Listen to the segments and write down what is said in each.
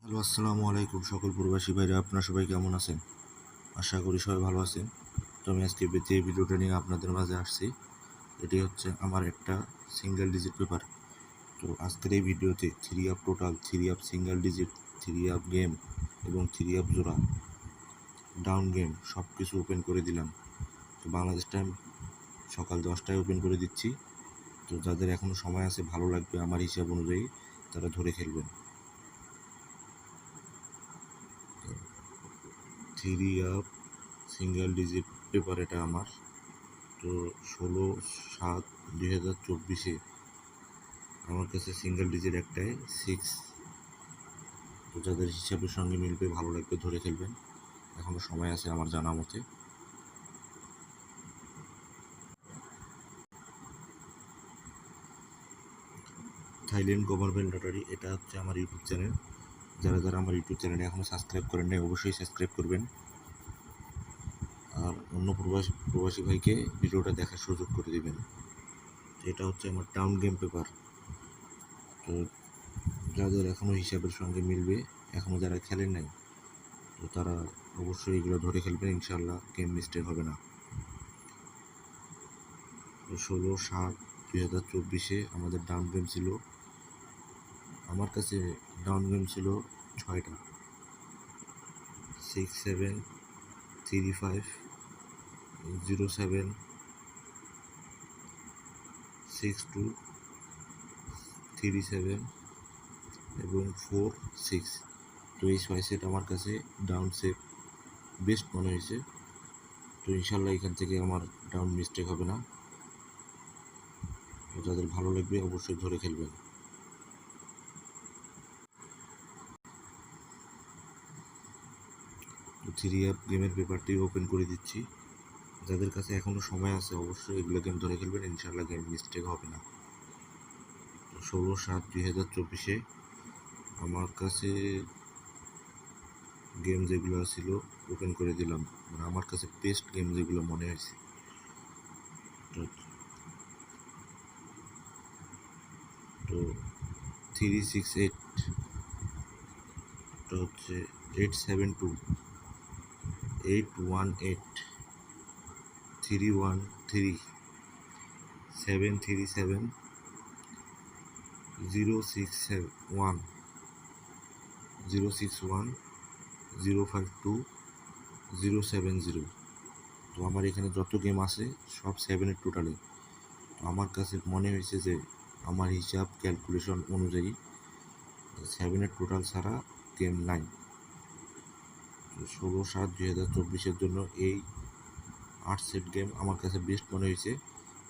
Hello, আসসালামু আলাইকুম সকল প্রবাসী ভাইরা, আপনারা সবাই কেমন আছেন? আশা করি সবাই ভালো আছেন। তো আমি আজকে যে ভিডিওটা নিয়ে আপনাদের মাঝে আসছি, এটি হচ্ছে আমার একটা সিঙ্গেল ডিজিট পেপার। তো আজকের এই ভিডিওতে 3 up total, 3 up single digit, 3 up game এবং 3 আপ জোড়া ডাউন গেম সব কিছু ওপেন করে দিলাম। তো বাংলাদেশ টাইম সকাল 10টায় ওপেন করে দিচ্ছি। তো যাদের এখনও সময় আছে, ভালো লাগবে আমার হিসাব অনুযায়ী, তারা ধরে খেলবেন। 3 আপ সিঙ্গেল ডিজিট পেপার এটা আমার। তো 16/7/2024 আমার কাছে সিঙ্গেল ডিজিট একটাই 6। তো যাদের হিসাবের সঙ্গে মিলবে, ভালো লাগবে, ধরে খেলবেন। এখনও সময় আছে আমার জানা মতে। থাইল্যান্ড গভর্নমেন্ট লটারি, এটা হচ্ছে আমার ইউটিউব চ্যানেল। যারা যারা আমার ইউটিউব চ্যানেলে এখনও সাবস্ক্রাইব করেন নাই, অবশ্যই সাবস্ক্রাইব করবেন। আর অন্য প্রবাসী ভাইকে ভিডিওটা দেখার সুযোগ করে দেবেন। এটা হচ্ছে আমার টাউন গেম পেপার। তো যাদের এখনও হিসাবের সঙ্গে মিলবে, এখনও যারা খেলেন নাই, তো তারা অবশ্যই এগুলো ধরে খেলবেন, ইনশাল্লাহ গেম মিস্টেক হবে না। 16/7/2024 আমাদের ডাউন গেম ছিল, আমার কাছে ডাউন গেম ছিল 6টা। 6, 7, 3, 5, 0, 7, 6, 2, 3, 7 এবং 4, 6। তো এই 6 সেট আমার কাছে ডাউন সেট বেস্ট মনে হয়েছে। তো ইনশাল্লাহ এখান থেকে আমার ডাউন মিস্টেক হবে না। যাদের ভালো লাগবে অবশ্যই ধরে খেলবেন। তো 3 আপ গেমের পেপারটি ওপেন করে দিচ্ছি। যাদের কাছে এখনও সময় আছে, অবশ্যই এগুলো গেম ধরে খেলবেন, ইনশাল্লাহ গেম মিস্টেক হবে না। 16/7/2024 আমার কাছে গেম যেগুলো ছিল ওপেন করে দিলাম, মানে আমার কাছে বেস্ট গেম যেগুলো মনে হয়েছে। তো 368, এটা হচ্ছে 872, 818, 313, 737, 061, 061, 052, 070। তো আমার এখানে যত গেম আছে সব 7-এর টোটালে। তো আমার কাছে মনে হয়েছে যে আমার হিসাব ক্যালকুলেশন অনুযায়ী 7-এর টোটাল ছাড়া গেম নাই। 16/7/2024 জন্য এই 8 সেট গেম আমার কাছে বেস্ট মনে হয়েছে।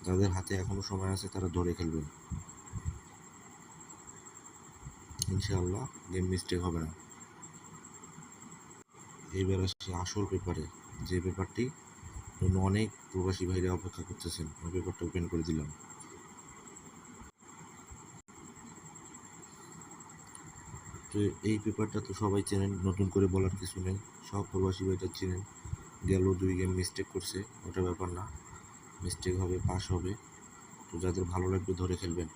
যাদের হাতে এখনও সময় আছে তারা ধরে খেলবেন, ইনশাআল্লাহ গেম মিস্টেক হবে না। এইবার আসছে আসল পেপারে, যে পেপারটি জন্য অনেক প্রবাসী ভাইরা অপেক্ষা করতেছেন। ওই পেপারটা ওপেন করে দিলাম। তো এই পেপারটা তো সবাই চেনেন, নতুন করে বলার কিছু নেই, সব প্রবাসী ভাইটা চেনেন। গেল 2 গেম মিস্টেক করছে, ওটা ব্যাপার না, মিস্টেক হবে, পাস হবে। তো যাদের ভালো লাগবে ধরে খেলবেন।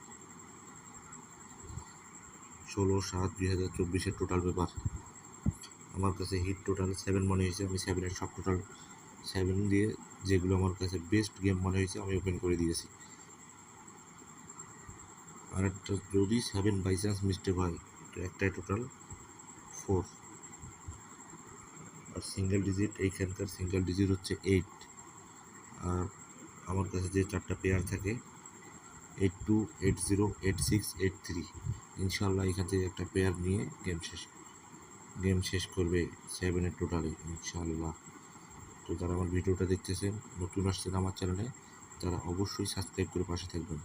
16/7/2024 টোটাল পেপার আমার কাছে হিট টোটাল 7 মনে হয়েছে। আমি 7-এর সব টোটাল 7 দিয়ে যেগুলো আমার কাছে বেস্ট গেম মনে হয়েছে আমি ওপেন করে দিয়েছি। আর একটা যদি 7 বাই চান্স মিস্টেক হয়, তো একটাই টোটাল 4। আর সিঙ্গেল ডিজিট, এইখানকার সিঙ্গেল ডিজিট হচ্ছে 8। আর আমার কাছে যে 4টা পেয়ার থাকে 82, 80, 86, 83, ইনশাল্লাহ এখান থেকে একটা পেয়ার নিয়ে গেম শেষ করবে 7-এর টোটালে, ইনশাল্লাহ। তো যারা আমার ভিডিওটা দেখতেছেন, নতুন আসছেন আমার চ্যানেলে, তারা অবশ্যই সাবস্ক্রাইব করে পাশে থাকবেন।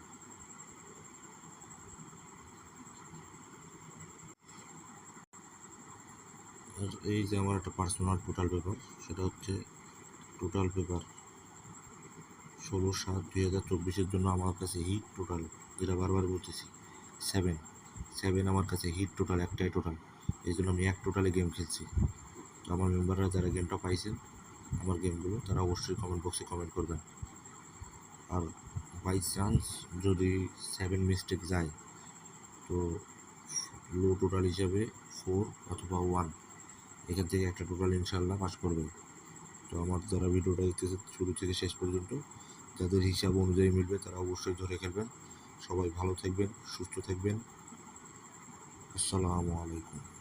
আর এই যে আমার একটা পার্সোনাল টোটাল পেপার, সেটা হচ্ছে টোটাল পেপার 16/7/2024 জন্য আমার কাছে হিট টোটাল, যেটা বারবার বলতেছি, 7 আমার কাছে হিট টোটাল, একটাই টোটাল। এই জন্য আমি এক টোটালে গেম খেলছি। তো আমার মেম্বাররা যারা গেমটা পাইছেন আমার গেমগুলো, তারা অবশ্যই কমেন্ট বক্সে কমেন্ট করবেন। আর বাই চান্স যদি 7 মিস্টেক যায়, তো লো টোটাল হিসাবে 4 অথবা 1, এখান থেকে একটা টোটাল ইনশাআল্লাহ পাস করবে। তো আমার যারা ভিডিওটা দেখতেছে শুরু থেকে শেষ পর্যন্ত, যাদের হিসাব অনুযায়ী মিলবে তারা অবশ্যই ধরে খেলবেন। সবাই ভালো থাকবেন, সুস্থ থাকবেন। আসসালামু আলাইকুম।